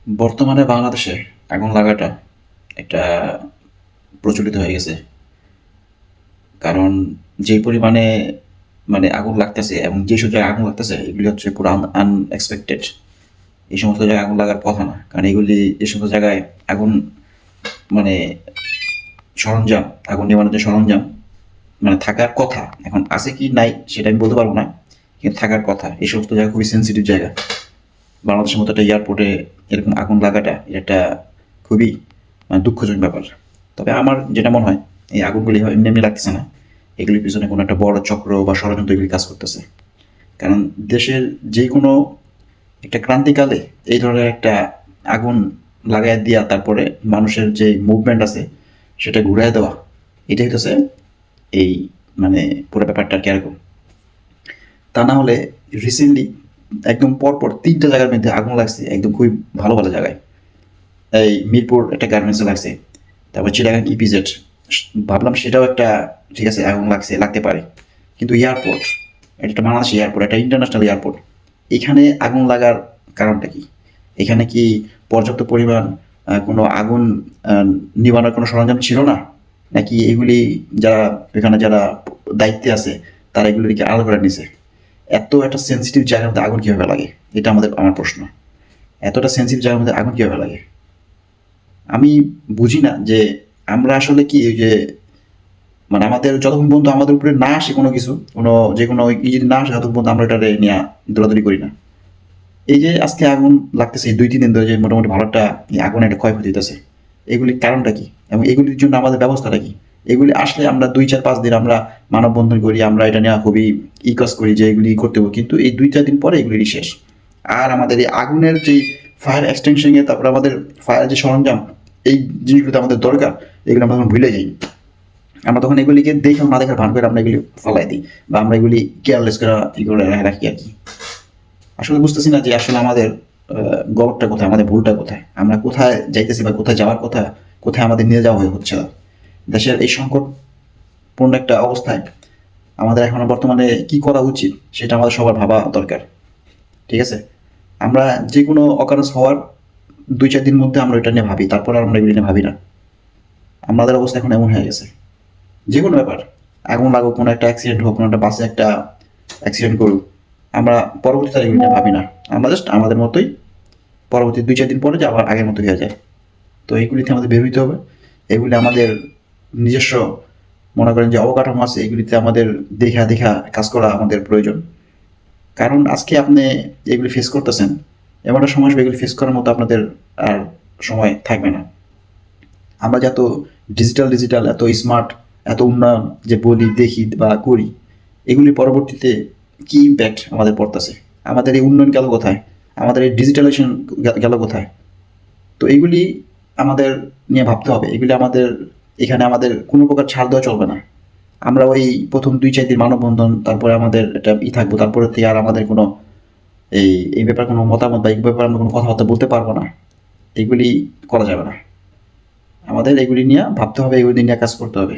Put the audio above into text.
বর্তমানে বাংলাদেশে আগুন লাগাটা একটা প্রচলিত হয়ে গেছে। কারণ যে পরিমাণে আগুন লাগতেছে এবং যেসব জায়গায় আগুন লাগতেছে এগুলি হচ্ছে পুরো আনএক্সপেক্টেড। এই সমস্ত জায়গায় আগুন লাগার কথা না, কারণ এগুলি এই সমস্ত জায়গায় আগুন মানে সরঞ্জাম, আগুন নেভানোর যে সরঞ্জাম থাকার কথা, এখন আছে কি নাই সেটা আমি বলতে পারবো না, কিন্তু থাকার কথা। এই সমস্ত জায়গা খুবই সেন্সিটিভ জায়গা। বাংলাদেশের মতো একটা এয়ারপোর্টে এরকম আগুন লাগাটা এটা একটা খুবই দুঃখজনক ব্যাপার। তবে আমার যেটা মনে হয়, এই আগুনগুলি এমনি এমনি লাগতেছে না, এগুলির পিছনে কোনো একটা বড় চক্র বা ষড়যন্ত্র এগুলি কাজ করতেছে। কারণ দেশের যে কোনো একটা ক্রান্তিকালে এই ধরনের একটা আগুন লাগাই দিয়া তারপরে মানুষের যে মুভমেন্ট আছে সেটা ঘুরাই দেওয়া, এটাই হচ্ছে এই পুরো ব্যাপারটা কিরকম। তা না হলে রিসেন্টলি একদম পরপর ৩টা জায়গার মধ্যে আগুন লাগছে, একদম খুবই ভালো ভালো জায়গায়। এই মিরপুর একটা গার্মেন্টসে লাগছে, তারপর চিটাগাং ইপিজেড, ভাবলাম সেটাও একটা ঠিক আছে আগুন লাগছে, লাগতে পারে। কিন্তু এয়ারপোর্ট, এটা একটা বাংলাদেশ এয়ারপোর্ট, একটা ইন্টারন্যাশনাল এয়ারপোর্ট, এখানে আগুন লাগার কারণটা কি? এখানে কি পর্যাপ্ত পরিমাণ কোনো আগুন নিবানোর কোনো সরঞ্জাম ছিল না, নাকি এগুলি যারা এখানে যারা দায়িত্বে আছে তারা এগুলিকে আলাদা করে নিছে? এত একটা সেন্সিটিভ জায়গার মধ্যে আগুন কীভাবে লাগে, এটা আমার প্রশ্ন। এতটা সেন্সিটিভ জায়গার মধ্যে আগুন কীভাবে লাগে আমি বুঝি না। যে আমরা আসলে কি ওই যে আমাদের যতক্ষণ পর্যন্ত আমাদের উপরে না আসে কোনো কিছু, কোনো যে কোনো ই যদি না আসে ততক্ষণ পর্যন্ত আমরা এটা নিয়ে দৌড়াদৌড়ি করি না। এই যে আজকে আগুন লাগতেছে, এই ২-৩ দিন ধরে যে মোটামুটি ভালো একটা আগুন একটা ক্ষয়ক্ষতি হইতেছে, এগুলির কারণটা কি এবং এগুলির জন্য আমাদের ব্যবস্থাটা কি? এগুলি আসলে আমরা ২-৪-৫ দিন আমরা মানববন্ধন করি, আমরা এটা নিয়ে খুবই ইকস করি যে এগুলি করতে হবে, কিন্তু এই ২-৪ দিন পরে এগুলি শেষ। আর আমাদের এই আগুনের যে ফায়ার এক্সটেনশনে, তারপরে আমাদের ফায়ার যে সরঞ্জাম, এই জিনিসগুলো আমাদের দরকার, এগুলো আমরা তখন ভুলে যাই। আমরা তখন এগুলিকে দেখে না দেখার ভান করে আমরা এগুলি ফলাই দিই, বা আমরা এগুলি কেয়ারলেস করে ই করে রাখি আর কি। আসলে বুঝতেছি না যে আসলে আমাদের গলতটা কোথায়, আমাদের ভুলটা কোথায়, আমরা কোথায় যাইতেছি বা কোথায় যাওয়ার কথা, কোথায় আমাদের নিয়ে যাওয়া হচ্ছে না। দেশের এই সংকটপূর্ণ একটা অবস্থায় আমাদের এখন বর্তমানে কি করা উচিত সেটা আমাদের সবার ভাবা দরকার। ঠিক আছে, আমরা যে কোনো অকারেন্স হওয়ার ২-৪ দিন মধ্যে আমরা এটা নিয়ে ভাবি, তারপর আর আমরা এগুলি নিয়ে ভাবি না। আমাদের অবস্থা এখন এমন হয়ে গেছে, যে কোনো ব্যাপার, আগুন লাগুক, কোনো একটা অ্যাক্সিডেন্ট হোক, কোনো একটা বাসে একটা অ্যাক্সিডেন্ট করুক, আমরা পরবর্তীতে এগুলি নিয়ে ভাবি না। আমরা জাস্ট আমাদের মতোই পরবর্তী ২-৪ দিন পরে যে আবার আগের মতো হয়ে যায়। তো এইগুলিতে আমাদের বের হইতে হবে। এগুলি আমাদের নিজস্ব মনে করেন যে অবকাঠামো আছে, এগুলিতে আমাদের দেখা দেখা কাজ করা আমাদের প্রয়োজন। কারণ আজকে আপনি এগুলি ফেস করতেছেন, এমন একটা সময় আসবে এগুলি ফেস করার মতো আপনাদের আর সময় থাকবে না। আমরা যত ডিজিটাল এত স্মার্ট, এত উন্নয়ন যে বলি, দেখি বা করি, এগুলি পরবর্তীতে কি ইম্প্যাক্ট আমাদের পড়তেছে? আমাদের এই উন্নয়ন গেল কোথায়? আমাদের এই ডিজিটালাইজেশন গেল কোথায়? তো এইগুলি আমাদের নিয়ে ভাবতে হবে। এগুলি আমাদের এখানে আমাদের কোনো প্রকার ছাড় দেওয়া চলবে না। আমরা ওই প্রথম ২-৪ দিন মানববন্ধন, তারপরে আমাদের এটা থাকবো, তারপরে থেকে আর আমাদের কোনো এই ব্যাপারে কোনো মতামত বা এই ব্যাপারে আমরা কোনো কথাবার্তা বলতে পারবো না। এগুলি করা যাবে না। আমাদের এগুলি নিয়ে ভাবতে হবে, এগুলি নিয়ে কাজ করতে হবে।